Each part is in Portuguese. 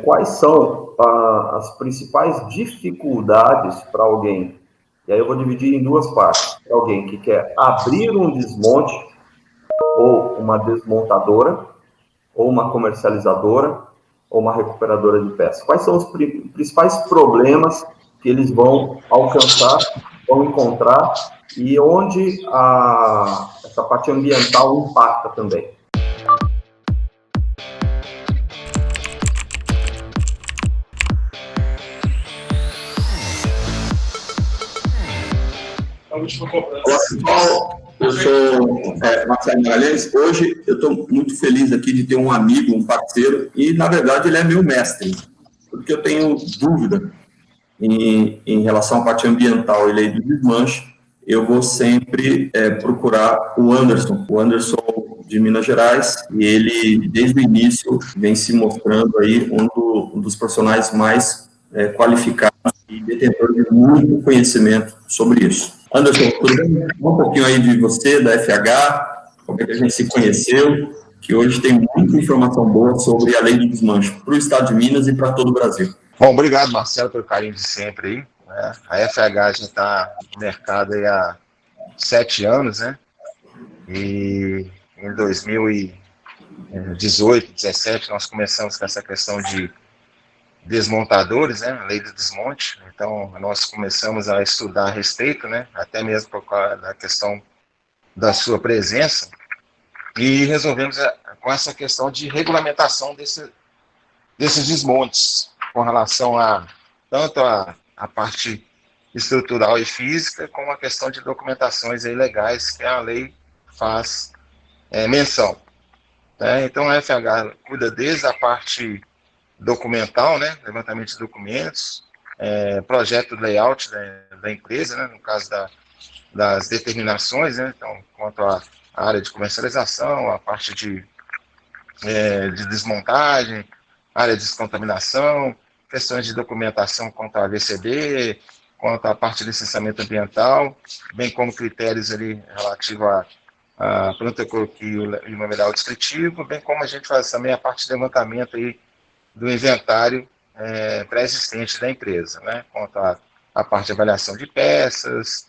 Quais são as principais dificuldades para alguém? E aí eu vou dividir em duas partes. Para alguém que quer abrir um desmonte, ou uma desmontadora, ou uma comercializadora, ou uma recuperadora de peças. Quais são os principais problemas que eles vão alcançar, vão encontrar, e onde essa parte ambiental impacta também? Olá, pessoal. Eu sou Marcelo Magalhães. Hoje eu estou muito feliz aqui de ter um amigo, um parceiro, e, na verdade, ele é meu mestre, porque eu tenho dúvida em relação à parte ambiental e lei do desmanche. Eu vou sempre procurar o Anderson de Minas Gerais, e ele, desde o início, vem se mostrando aí um dos profissionais mais qualificados e detentor de muito conhecimento sobre isso. Anderson, tudo bem? Um pouquinho aí de você, da FH, como é que a gente se conheceu, que hoje tem muita informação boa sobre a lei do desmanche para o estado de Minas e para todo o Brasil. Bom, obrigado, Marcelo, pelo carinho de sempre aí, né? A FH já está no mercado aí há 7 anos, né? E em 2018, 17, nós começamos com essa questão de desmontadores, né? A lei do desmonte. Então, nós começamos a estudar a respeito, né? Até mesmo por causa da questão da sua presença, e resolvemos com essa questão de regulamentação desses desmontes, com relação a tanto a parte estrutural e física, como a questão de documentações aí legais que a lei faz menção. Então a FH cuida desde a parte documental, né, levantamento de documentos, projeto layout da empresa, né, no caso das determinações, né, então quanto à área de comercialização, a parte de desmontagem, área de descontaminação, questões de documentação quanto à VCD, quanto à parte de licenciamento ambiental, bem como critérios ali relativos a planta croquio e mineral descritivo, bem como a gente faz também a parte de levantamento aí do inventário pré-existente da empresa, né? Quanto à parte de avaliação de peças,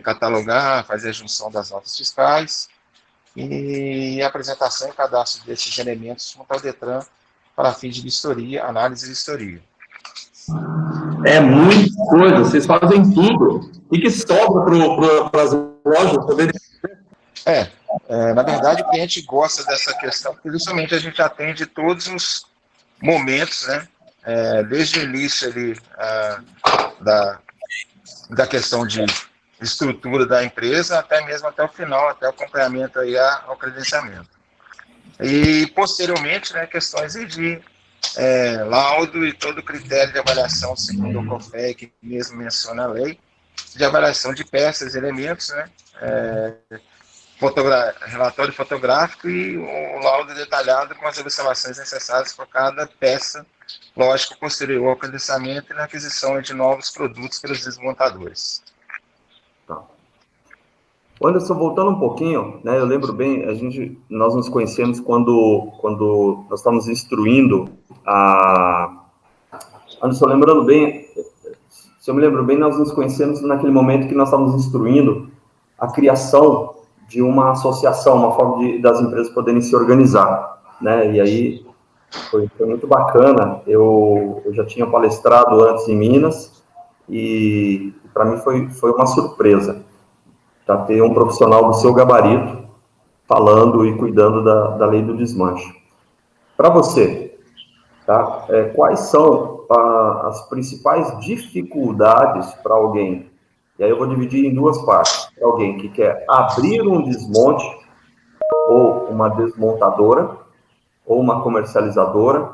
catalogar, fazer a junção das notas fiscais e a apresentação e cadastro desses elementos junto ao Detran para fins de vistoria, análise e vistoria. É muita coisa, vocês fazem tudo. E que sobra para as lojas poderem... Na verdade, o cliente gosta dessa questão, porque justamente a gente atende todos os momentos, né? Desde o início ali, da questão de estrutura da empresa, até mesmo até o final, até o acompanhamento aí ao credenciamento. E, posteriormente, né, questões de laudo e todo o critério de avaliação, segundo o COFEI, que mesmo menciona a lei, de avaliação de peças, elementos, né, relatório fotográfico e o laudo detalhado com as observações necessárias para cada peça, lógico, posterior ao credenciamento e na aquisição de novos produtos pelos desmontadores. Tá. Anderson, voltando um pouquinho, né, eu lembro bem, nós nos conhecemos quando nós estávamos instruindo Anderson, lembrando bem, se eu me lembro bem, nós nos conhecemos naquele momento que nós estávamos instruindo a criação de uma associação, uma forma das empresas poderem se organizar, né, e aí foi muito bacana. Eu já tinha palestrado antes em Minas, e para mim foi uma surpresa já ter um profissional do seu gabarito falando e cuidando da lei do desmanche. Para você, tá? Quais são as principais dificuldades para alguém? E aí eu vou dividir em duas partes. Para alguém que quer abrir um desmonte, ou uma desmontadora, ou uma comercializadora,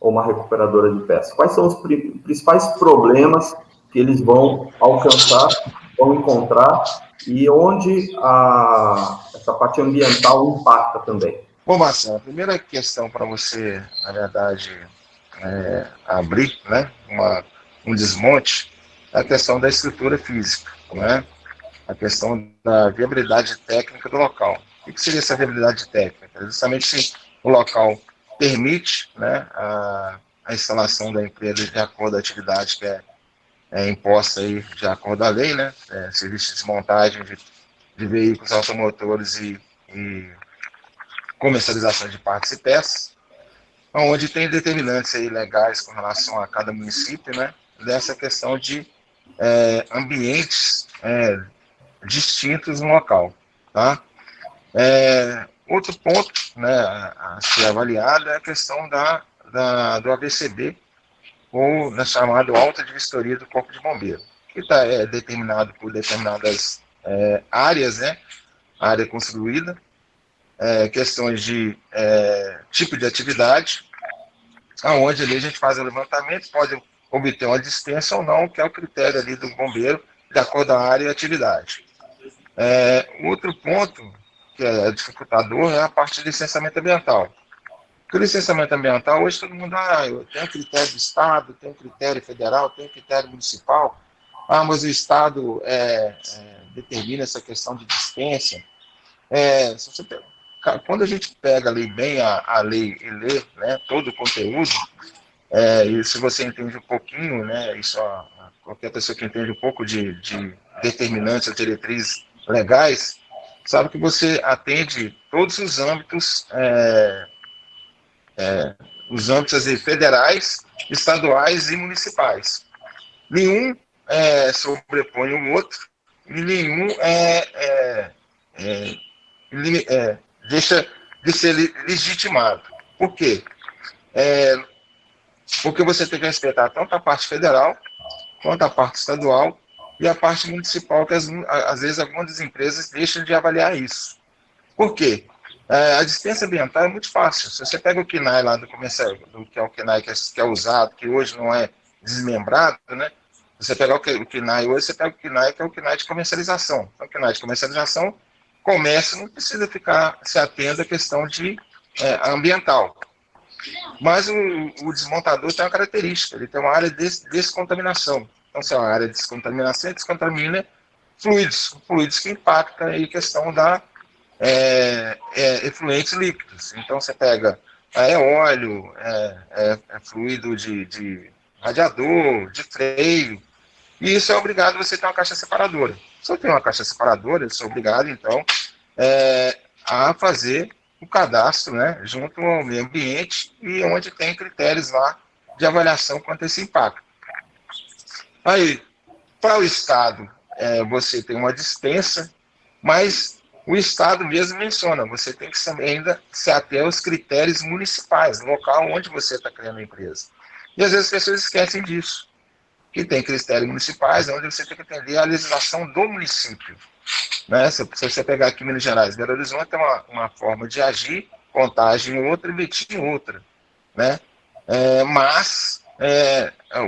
ou uma recuperadora de peças. Quais são os principais problemas que eles vão alcançar, vão encontrar, e onde essa parte ambiental impacta também? Bom, Marcelo, a primeira questão para você, na verdade, abrir, né, um desmonte é a questão da estrutura física, né, a questão da viabilidade técnica do local. O que seria essa viabilidade técnica? Justamente se o local permite, né, a instalação da empresa de acordo com a atividade que é imposta aí de acordo à lei, né? Serviço de desmontagem de veículos automotores e comercialização de partes e peças, onde tem determinantes aí legais com relação a cada município, né? Dessa questão de ambientes distintos no local, tá? Outro ponto, né, a ser avaliado é a questão do ABCB, ou na chamada alta de vistoria do Corpo de Bombeiro, que está determinado por determinadas áreas, né, área construída, questões de tipo de atividade, aonde ali a gente faz o levantamento, pode obter uma dispensa ou não, que é o critério ali do bombeiro, de acordo com a área e atividade. Outro ponto que é dificultador é a parte de licenciamento ambiental. Porque o licenciamento ambiental, hoje todo mundo, eu tenho critério do Estado, tenho critério federal, tenho critério municipal, mas o Estado determina essa questão de dispensa. Quando a gente pega ali bem a lei e lê, né, todo o conteúdo, e se você entende um pouquinho, né, qualquer pessoa que entende um pouco de determinantes ou diretrizes legais, sabe que você atende todos os âmbitos federais, estaduais e municipais. Nenhum sobrepõe o outro e nenhum deixa de ser legitimado. Por quê? Porque você tem que respeitar tanto a parte federal quanto a parte estadual e a parte municipal, que às vezes algumas empresas deixam de avaliar isso. Por quê? A dispensa ambiental é muito fácil. Se você pega o KNAI lá do comercial, que é o KNAI que é usado, que hoje não é desmembrado, né? Você pegar o KNAI hoje, você pega o KNAI, que é o KNAI de comercialização. Então, o KNAI de comercialização, comércio não precisa ficar se atendo à questão de ambiental. Mas o desmontador tem uma característica, ele tem uma área de descontaminação. Então, se é uma área de descontaminação, ele descontamina fluidos que impactam aí a questão da efluentes líquidos. Então, você pega óleo, fluido de radiador, de freio, e isso é obrigado você ter uma caixa separadora. Se eu tenho uma caixa separadora, eu sou obrigado, então, a fazer o cadastro, né, junto ao meio ambiente e onde tem critérios lá de avaliação quanto a esse impacto. Aí, para o Estado, você tem uma dispensa, mas o Estado mesmo menciona, você tem que ainda se ater aos critérios municipais, no local onde você está criando a empresa. E às vezes as pessoas esquecem disso, que tem critérios municipais, onde você tem que atender a legislação do município. Né? Se você pegar aqui em Minas Gerais, Belo Horizonte tem uma forma de agir, contagem em outra e metir em outra. Né? Mas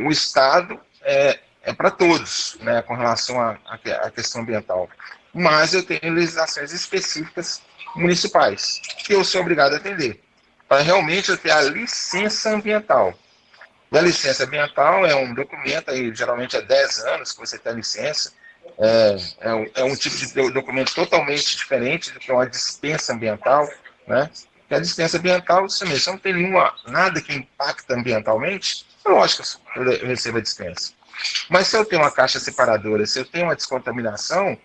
o Estado é para todos, né, com relação à questão ambiental. Mas eu tenho legislações específicas municipais, que eu sou obrigado a atender, para realmente eu ter a licença ambiental. E a licença ambiental é um documento, aí, geralmente 10 anos que você tem a licença, é um tipo de documento totalmente diferente do que uma dispensa ambiental, né? Porque a dispensa ambiental, se não tem nada que impacta ambientalmente, é lógico que eu recebo a dispensa. Mas se eu tenho uma caixa separadora, se eu tenho uma descontaminação,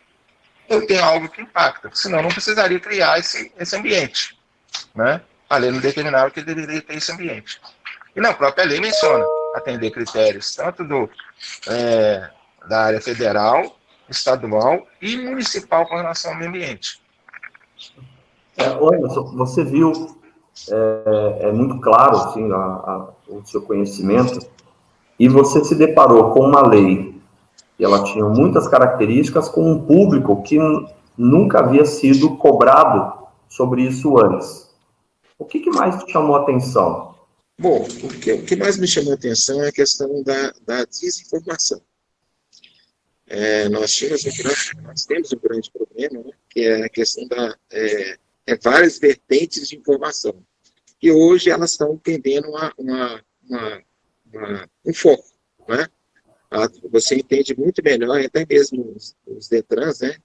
eu tenho algo que impacta, senão eu não precisaria criar esse ambiente. Né? A lei não determinava que deveria ter esse ambiente. E na própria lei menciona atender critérios tanto da área federal, estadual e municipal com relação ao meio ambiente. Anderson, você viu, muito claro assim, o seu conhecimento, e você se deparou com uma lei, e ela tinha muitas características, com um público que nunca havia sido cobrado sobre isso antes. O que mais te chamou a atenção? Bom, o que mais me chamou a atenção é a questão da desinformação. Nós temos um grande problema, né, que é a questão várias vertentes de informação. E hoje elas estão tendendo um foco, né? Você entende muito melhor, até mesmo os DETRANs, né,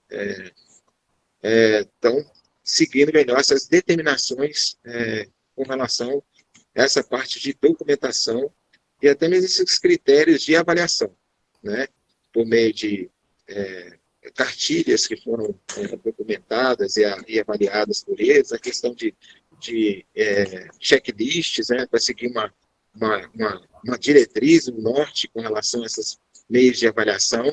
estão seguindo melhor essas determinações com relação essa parte de documentação e até mesmo esses critérios de avaliação, né? Por meio de cartilhas que foram documentadas e avaliadas por eles, a questão de checklists, né, para seguir uma diretriz, um norte com relação a esses meios de avaliação,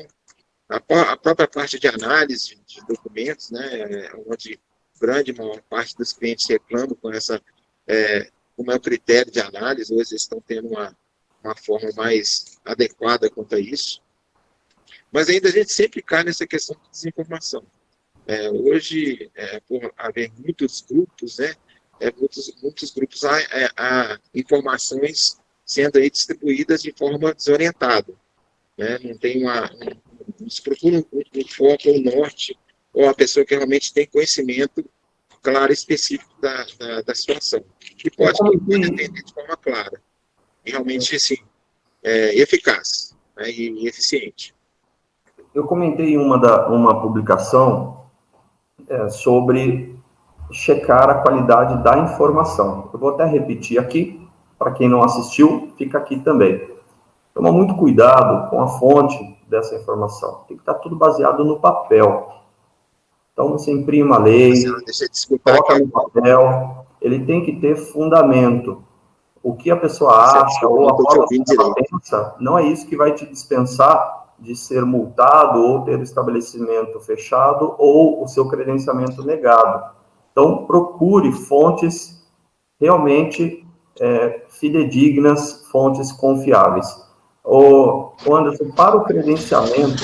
a própria parte de análise de documentos, né, onde grande maior parte dos clientes reclamam com como é o critério de análise, hoje eles estão tendo uma forma mais adequada quanto a isso. Mas ainda a gente sempre cai nessa questão de desinformação. Hoje, por haver muitos grupos, né, muitos grupos, há informações sendo aí distribuídas de forma desorientada. Né? Não tem se procura um foco ou norte, ou a pessoa que realmente tem conhecimento claro e específico da situação. Que pode atender de forma clara. E realmente, assim, eficaz, né, e eficiente. Eu comentei uma publicação sobre checar a qualidade da informação. Eu vou até repetir aqui, para quem não assistiu, fica aqui também. Toma muito cuidado com a fonte dessa informação. Tem que estar tudo baseado no papel. Então, você imprime a lei, coloca no papel, ele tem que ter fundamento. O que a pessoa acha ou a forma que ela pensa, não é isso que vai te dispensar de ser multado ou ter estabelecimento fechado ou o seu credenciamento negado. Então, procure fontes realmente fidedignas, fontes confiáveis. Anderson, para o credenciamento,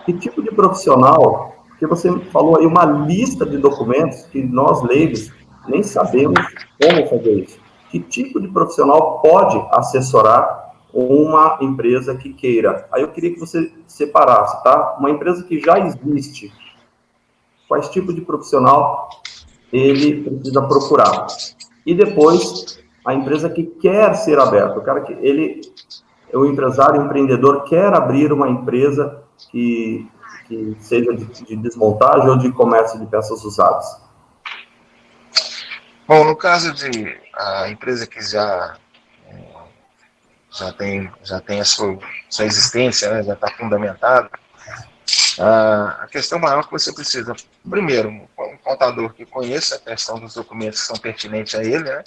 que tipo de profissional, porque você falou aí uma lista de documentos que nós, leigos, nem sabemos como fazer isso. Que tipo de profissional pode assessorar uma empresa que queira? Aí eu queria que você separasse, tá? Uma empresa que já existe, quais tipos de profissional ele precisa procurar? E depois, a empresa que quer ser aberta, o empresário, o empreendedor quer abrir uma empresa que seja de desmontagem ou de comércio de peças usadas. Bom, no caso de a empresa que já tem a sua existência, né, já está fundamentada, a questão maior que você precisa, primeiro, um contador que conheça a questão dos documentos que são pertinentes a ele, né,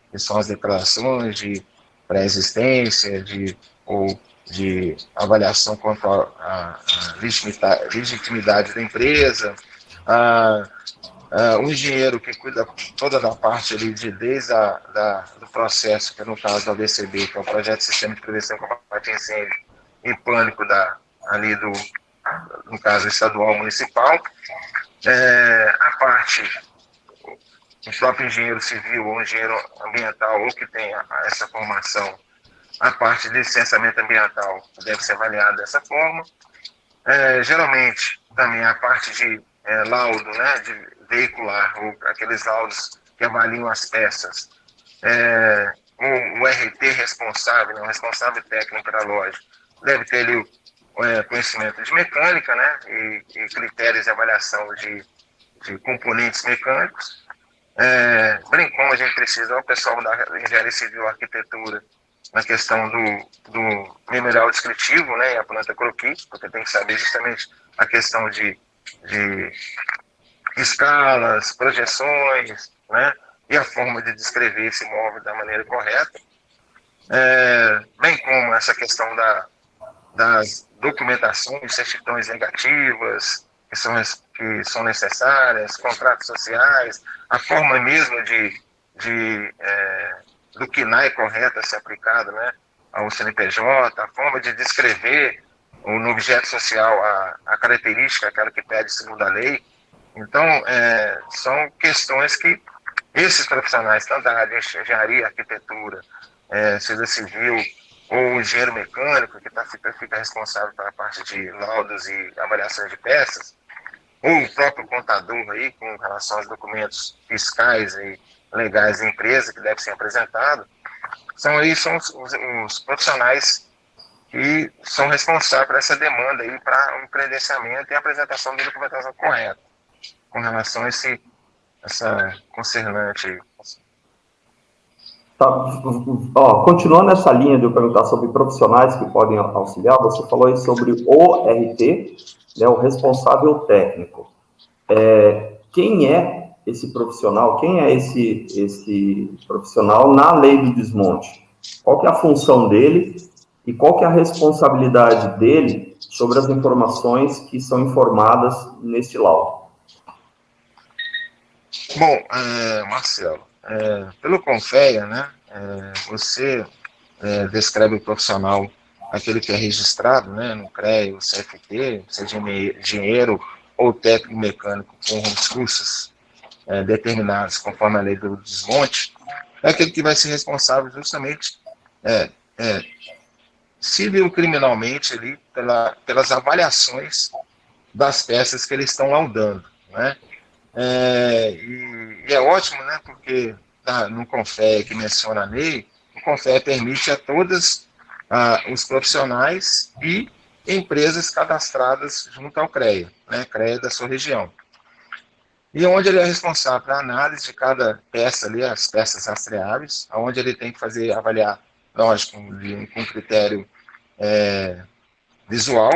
que são as declarações de pré-existência, ou de avaliação quanto à legitimidade da empresa, um engenheiro que cuida toda da parte ali desde do processo, que é no caso do ABCB, que é o Projeto de Sistema de Prevenção e Combate a Incêndio e Pânico ali no caso estadual municipal, a parte o próprio engenheiro civil ou engenheiro ambiental, ou que tenha essa formação, a parte de licenciamento ambiental deve ser avaliada dessa forma. Geralmente, também a parte de laudo, né, de veicular, ou aqueles laudos que avaliam as peças. O RT responsável, né, o responsável técnico da loja, deve ter ali o conhecimento de mecânica, né, e critérios de avaliação de componentes mecânicos. Bem como a gente precisa, o pessoal da engenharia civil e arquitetura, na questão do memorial descritivo, né, e a planta croquis, porque tem que saber justamente a questão de escalas, projeções, né, e a forma de descrever esse imóvel da maneira correta, bem como essa questão das documentações, certidões negativas, que são necessárias, contratos sociais, a forma mesmo do KNAI correta a ser aplicado, né, ao CNPJ, a forma de descrever no objeto social a característica, aquela que pede segundo a lei. Então, são questões que esses profissionais, tanto da área de engenharia, arquitetura, seja civil, ou engenheiro mecânico, que fica responsável pela parte de laudos e avaliações de peças, ou o próprio contador aí, com relação aos documentos fiscais e legais da empresa que deve ser apresentado, são os profissionais que são responsáveis por essa demanda aí para o credenciamento e a apresentação da documentação correta com relação a essa concernante. Tá, ó, continuando essa linha de eu perguntar sobre profissionais que podem auxiliar, você falou aí sobre o RT, né, o responsável técnico. Quem é esse profissional? Quem é esse profissional na lei do desmonte? Qual que é a função dele e qual que é a responsabilidade dele sobre as informações que são informadas neste laudo? Bom, Marcelo, pelo CONFEA, né, você descreve o profissional, aquele que é registrado, né, no CREA, o CFT, seja engenheiro ou técnico mecânico com os cursos determinados conforme a lei do desmonte, é aquele que vai ser responsável justamente é, é, civil ou criminalmente ali pelas avaliações das peças que eles estão laudando, né? E é ótimo, né? Porque no CONFEA que menciona a lei, o CONFEA permite a todos os profissionais e empresas cadastradas junto ao CREA, né? CREA da sua região. E onde ele é responsável pela análise de cada peça ali, as peças rastreáveis, onde ele tem que avaliar, lógico, com critério visual,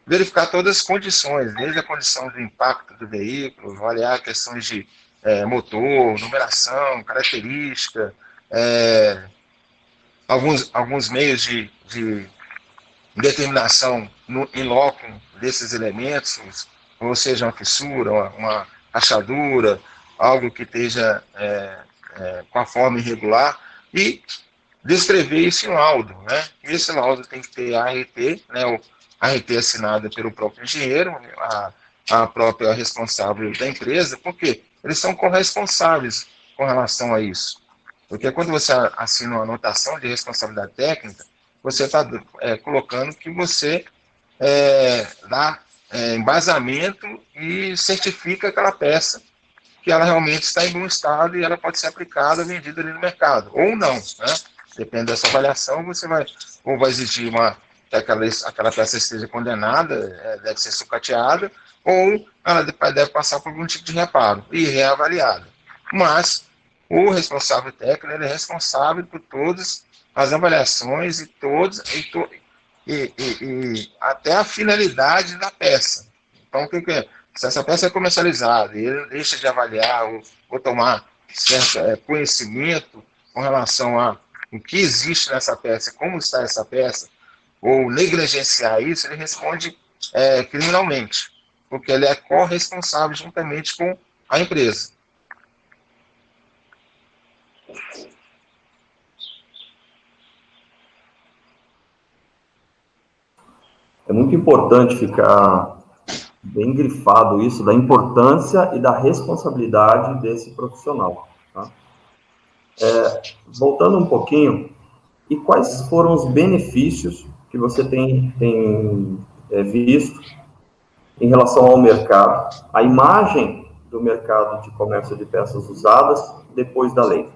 verificar todas as condições, desde a condição do impacto do veículo, avaliar questões de motor, numeração, característica, alguns meios de determinação em loco desses elementos, ou seja, uma fissura, uma rachadura, algo que esteja com a forma irregular, e descrever isso em laudo, né? Esse laudo tem que ter ART, né? O ART assinada pelo próprio engenheiro, a própria responsável da empresa, porque eles são corresponsáveis com relação a isso. Porque quando você assina uma anotação de responsabilidade técnica, você está colocando que você dá embasamento e certifica aquela peça que ela realmente está em bom estado e ela pode ser aplicada, vendida ali no mercado, ou não, né? Depende dessa avaliação, você vai exigir que aquela peça esteja condenada, deve ser sucateada, ou ela deve passar por algum tipo de reparo e reavaliada. Mas o responsável técnico ele é responsável por todas as avaliações e até a finalidade da peça. Então, se essa peça é comercializada e ele deixa de avaliar ou tomar certo conhecimento com relação a o que existe nessa peça, como está essa peça, ou negligenciar isso, ele responde criminalmente, porque ele é corresponsável juntamente com a empresa. É muito importante ficar bem grifado isso, da importância e da responsabilidade desse profissional. Tá? Voltando um pouquinho, e quais foram os benefícios que você tem visto em relação ao mercado, a imagem do mercado de comércio de peças usadas depois da lei?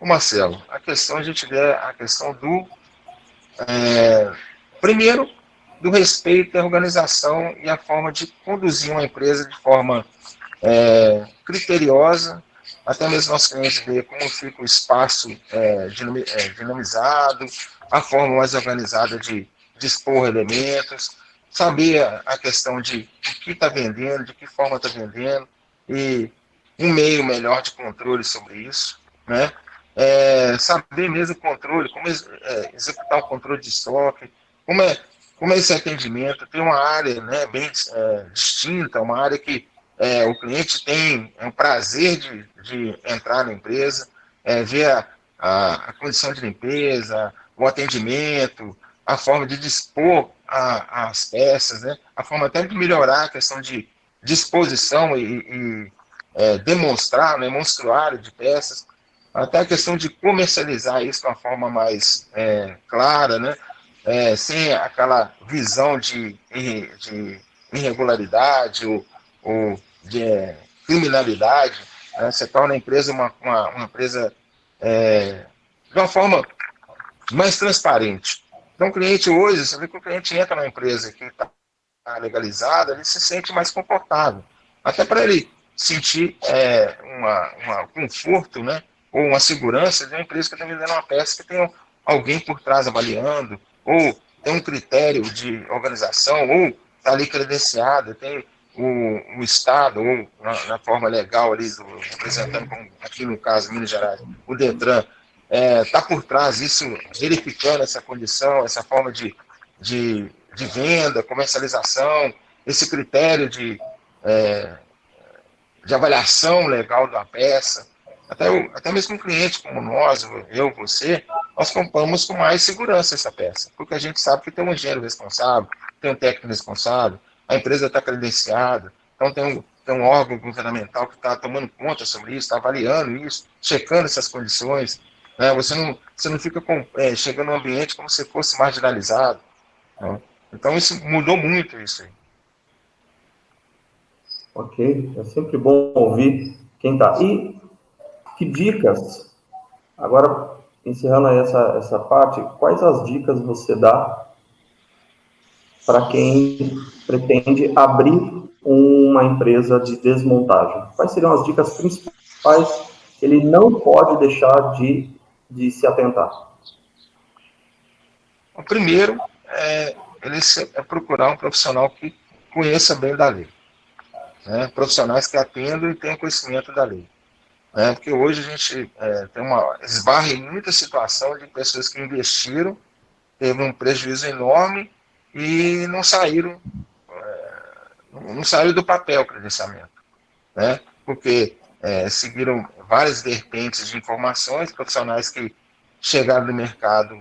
Marcelo, a gente vê a questão do primeiro, do respeito à organização e a forma de conduzir uma empresa de forma criteriosa, até mesmo nossos clientes ver como fica o espaço dinamizado, a forma mais organizada de dispor elementos, saber a questão de o que está vendendo, de que forma está vendendo, e um meio melhor de controle sobre isso, né? Saber mesmo o controle, como executar o controle de estoque, como é esse atendimento, tem uma área, né, bem distinta, uma área que o cliente tem o prazer de entrar na empresa, ver a condição de limpeza, o atendimento, a forma de dispor as peças, né, a forma até de melhorar a questão de disposição e demonstrar, né, monstruário de peças, até a questão de comercializar isso de uma forma mais clara, né, sem aquela visão de irregularidade ou de criminalidade, né? Você torna a empresa uma empresa de uma forma mais transparente. Então, o cliente hoje, você vê que o cliente entra na empresa que está legalizada, ele se sente mais confortável. Até para ele sentir um conforto, né, ou uma segurança de uma empresa que está vendendo uma peça que tem alguém por trás avaliando, ou tem um critério de organização, ou está ali credenciado, tem o Estado, ou na forma legal ali, representando, como aqui no caso, Minas Gerais, o Detran, está por trás disso, verificando essa condição, essa forma de venda, comercialização, esse critério de avaliação legal da peça. Até mesmo um cliente como nós, eu, você, nós compramos com mais segurança essa peça, porque a gente sabe que tem um engenheiro responsável, tem um técnico responsável, a empresa está credenciada, então tem um órgão governamental que está tomando conta sobre isso, está avaliando isso, checando essas condições, né? Você não fica chegando num ambiente como se fosse marginalizado, né? Então isso mudou muito isso aí. Ok, é sempre bom ouvir quem está. E que dicas, agora encerrando aí essa parte, quais as dicas você dá para quem pretende abrir uma empresa de desmontagem? Quais seriam as dicas principais que ele não pode deixar de se atentar? O primeiro ele procurar um profissional que conheça bem da lei, né? Profissionais que atendam e tenham conhecimento da lei. Porque hoje a gente esbarra em muita situação de pessoas que investiram, teve um prejuízo enorme e não saíram do papel o credenciamento, né? Porque seguiram várias vertentes de informações, profissionais que chegaram no mercado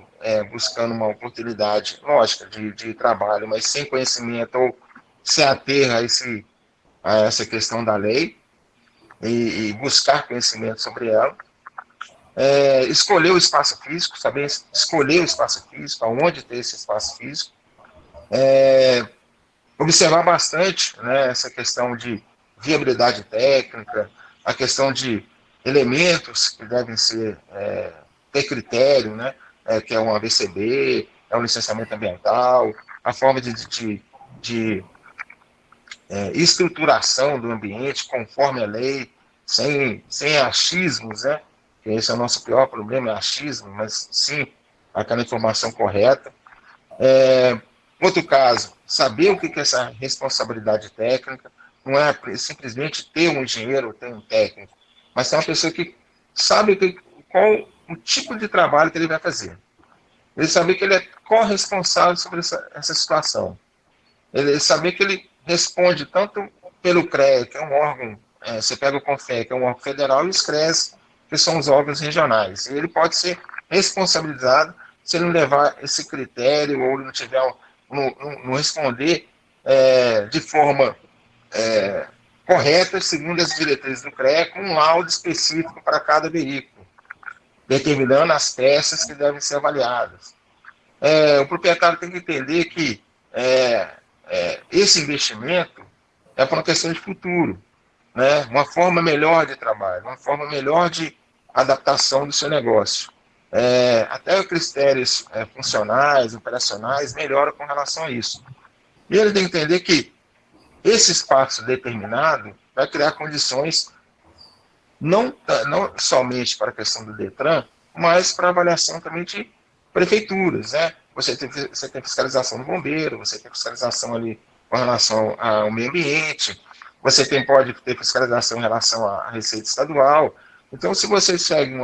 buscando uma oportunidade, lógica, de trabalho, mas sem conhecimento ou se ater a essa questão da lei e buscar conhecimento sobre ela. Escolher o espaço físico, saber escolher o espaço físico, aonde ter esse espaço físico. Observar bastante, né, essa questão de viabilidade técnica, a questão de elementos que devem ter critério, né, que é um ABCD, é um licenciamento ambiental, a forma de estruturação do ambiente conforme a lei, sem achismos, né? Que esse é o nosso pior problema, é achismo, mas sim aquela informação correta. Outro caso, saber o que é essa responsabilidade técnica, não é simplesmente ter um engenheiro ou ter um técnico, mas ter uma pessoa que sabe qual o tipo de trabalho que ele vai fazer. Ele saber que ele é corresponsável sobre essa situação. Ele saber que ele responde tanto pelo CREA, que é um órgão, você pega o CONFEA, que é um órgão federal, e os CREAs, que são os órgãos regionais. E ele pode ser responsabilizado se ele não levar esse critério ou não tiver, não responder de forma correta, segundo as diretrizes do CREA, com um laudo específico para cada veículo, determinando as peças que devem ser avaliadas. O proprietário tem que entender que esse investimento é para uma questão de futuro, né? Uma forma melhor de trabalho, uma forma melhor de adaptação do seu negócio. Até critérios funcionais, operacionais, melhoram com relação a isso. E ele tem que entender que esse espaço determinado vai criar condições não somente para a questão do Detran, mas para avaliação também de prefeituras, né? Você tem fiscalização do bombeiro, você tem fiscalização ali com relação ao meio ambiente, você pode ter fiscalização em relação à receita estadual. Então, se você segue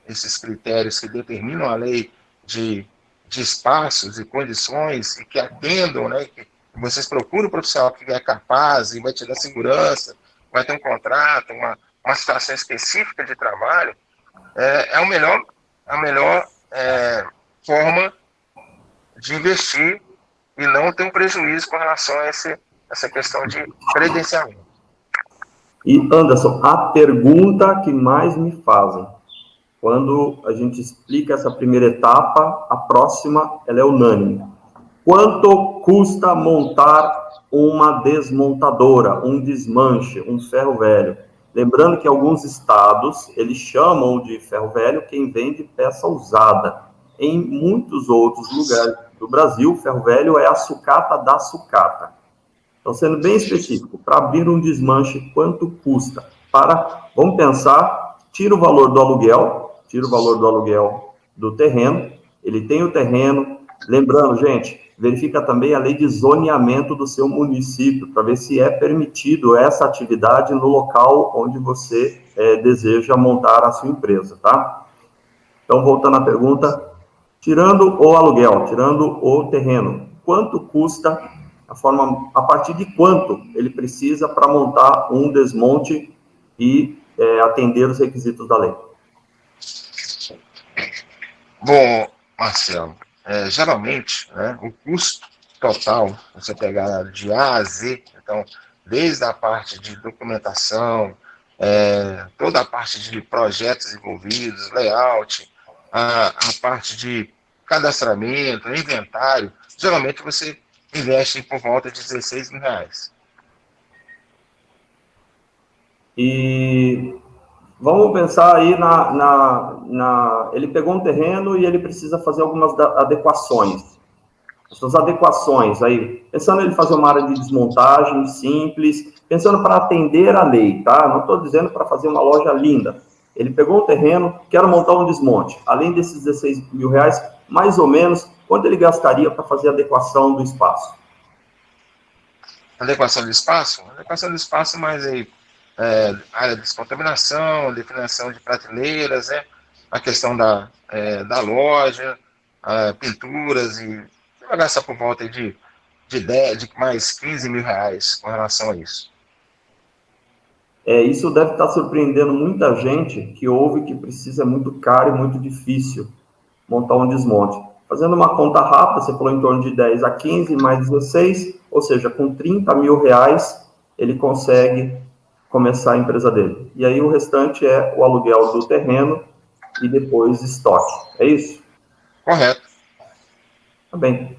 esses critérios que determinam a lei de espaços e condições e que atendam, né, que vocês procuram um profissional que é capaz e vai te dar segurança, vai ter um contrato, uma situação específica de trabalho, é a melhor forma de investir e não ter um prejuízo com relação a essa questão de credenciamento. E, Anderson, a pergunta que mais me fazem, quando a gente explica essa primeira etapa, a próxima ela é unânime. Quanto custa montar uma desmontadora, um desmanche, um ferro velho? Lembrando que alguns estados, eles chamam de ferro velho quem vende peça usada. Em muitos outros lugares do Brasil, ferro velho é a sucata da sucata. Então, sendo bem específico, para abrir um desmanche, quanto custa? Vamos pensar, tira o valor do aluguel do terreno, ele tem o terreno, lembrando, gente, verifica também a lei de zoneamento do seu município, para ver se é permitido essa atividade no local onde você deseja montar a sua empresa, tá? Então, voltando à pergunta, tirando o aluguel, tirando o terreno, quanto custa, a partir de quanto ele precisa para montar um desmonte e atender os requisitos da lei? Bom, Marcelo, geralmente, né, o custo total, você pegar de A a Z, então, desde a parte de documentação, toda a parte de projetos envolvidos, layout, a parte de cadastramento, inventário, geralmente você investe por volta de R$16.000. E vamos pensar aí ele pegou um terreno e ele precisa fazer algumas adequações. Essas adequações aí, pensando em ele fazer uma área de desmontagem simples, pensando para atender a lei, tá? Não estou dizendo para fazer uma loja linda. Ele pegou um terreno, quero montar um desmonte. Além desses R$16.000, mais ou menos, quanto ele gastaria para fazer a adequação do espaço? Adequação do espaço? Adequação do espaço, mas aí, área de descontaminação, definição de prateleiras, né? A questão da loja, pinturas, e vai gastar por volta de mais R$15.000 com relação a isso. Isso deve estar surpreendendo muita gente que ouve que precisa, muito caro e muito difícil montar um desmonte. Fazendo uma conta rápida, você falou em torno de 10 a 15, mais 16, ou seja, com R$30.000, ele consegue começar a empresa dele. E aí o restante é o aluguel do terreno e depois estoque. É isso? Correto. Tá bem.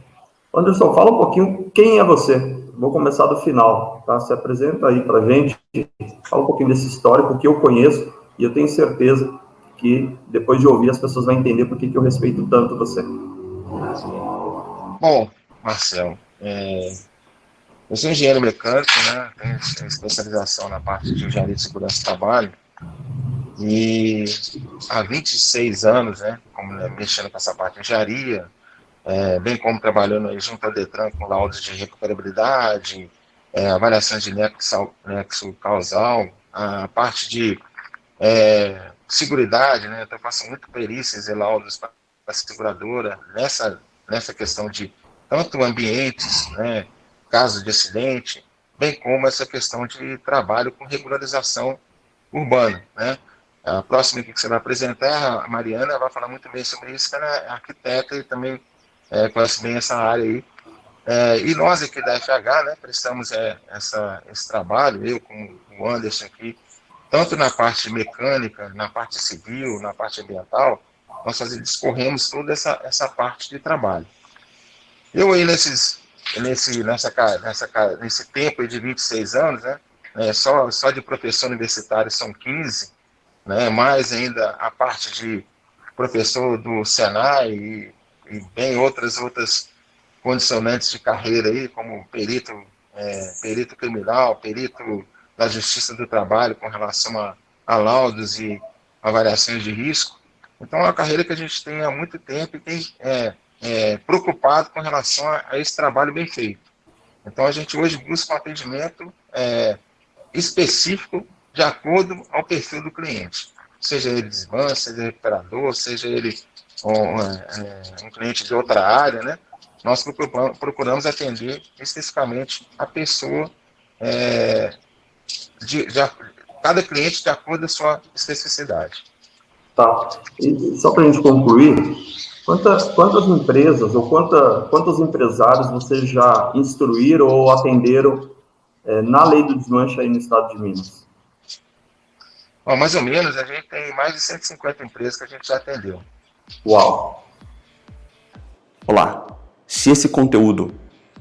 Anderson, fala um pouquinho quem é você. Vou começar do final, tá? Se apresenta aí pra gente, fala um pouquinho desse histórico que eu conheço e eu tenho certeza que depois de ouvir as pessoas vão entender por que eu respeito tanto você. Bom, Marcelo, eu sou engenheiro mecânico, né? Tenho especialização na parte de engenharia de segurança do trabalho e há 26 anos, né, mexendo com essa parte de engenharia, bem como trabalhando aí junto ao Detran com laudos de recuperabilidade, avaliações de nexo causal, a parte de seguridade, né? Então eu faço muito perícias e laudos para a seguradora nessa questão de tanto ambientes, né, casos de acidente, bem como essa questão de trabalho com regularização urbana, né? A próxima que você vai apresentar, a Mariana, vai falar muito bem sobre isso, que ela é arquiteta e também conhece bem essa área aí. E nós aqui da FH, né, prestamos esse trabalho, eu com o Anderson aqui, tanto na parte mecânica, na parte civil, na parte ambiental, nós discorremos toda essa parte de trabalho. Eu aí nesse tempo de 26 anos, né, só de professor universitário são 15, né, mais ainda a parte de professor do Senai e bem outras condicionantes de carreira aí, como perito criminal, perito da Justiça do Trabalho com relação a laudos e avaliações de risco. Então é uma carreira que a gente tem há muito tempo e tem preocupado com relação a esse trabalho bem feito. Então a gente hoje busca um atendimento específico de acordo ao perfil do cliente, seja ele desmanche, seja recuperador, seja ele um cliente de outra área, né? Nós procuramos atender especificamente a pessoa, cada cliente de acordo com a sua especificidade. Tá. E só para a gente concluir, quantas empresas ou quantos empresários vocês já instruíram ou atenderam na lei do desmanche aí no estado de Minas? Bom, mais ou menos, a gente tem mais de 150 empresas que a gente já atendeu. Uau! Olá! Se esse conteúdo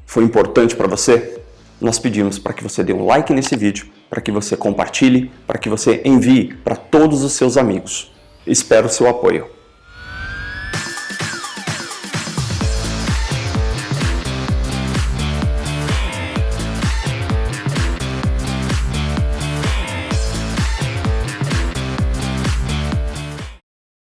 foi importante para você, nós pedimos para que você dê um like nesse vídeo, para que você compartilhe, para que você envie para todos os seus amigos. Espero o seu apoio.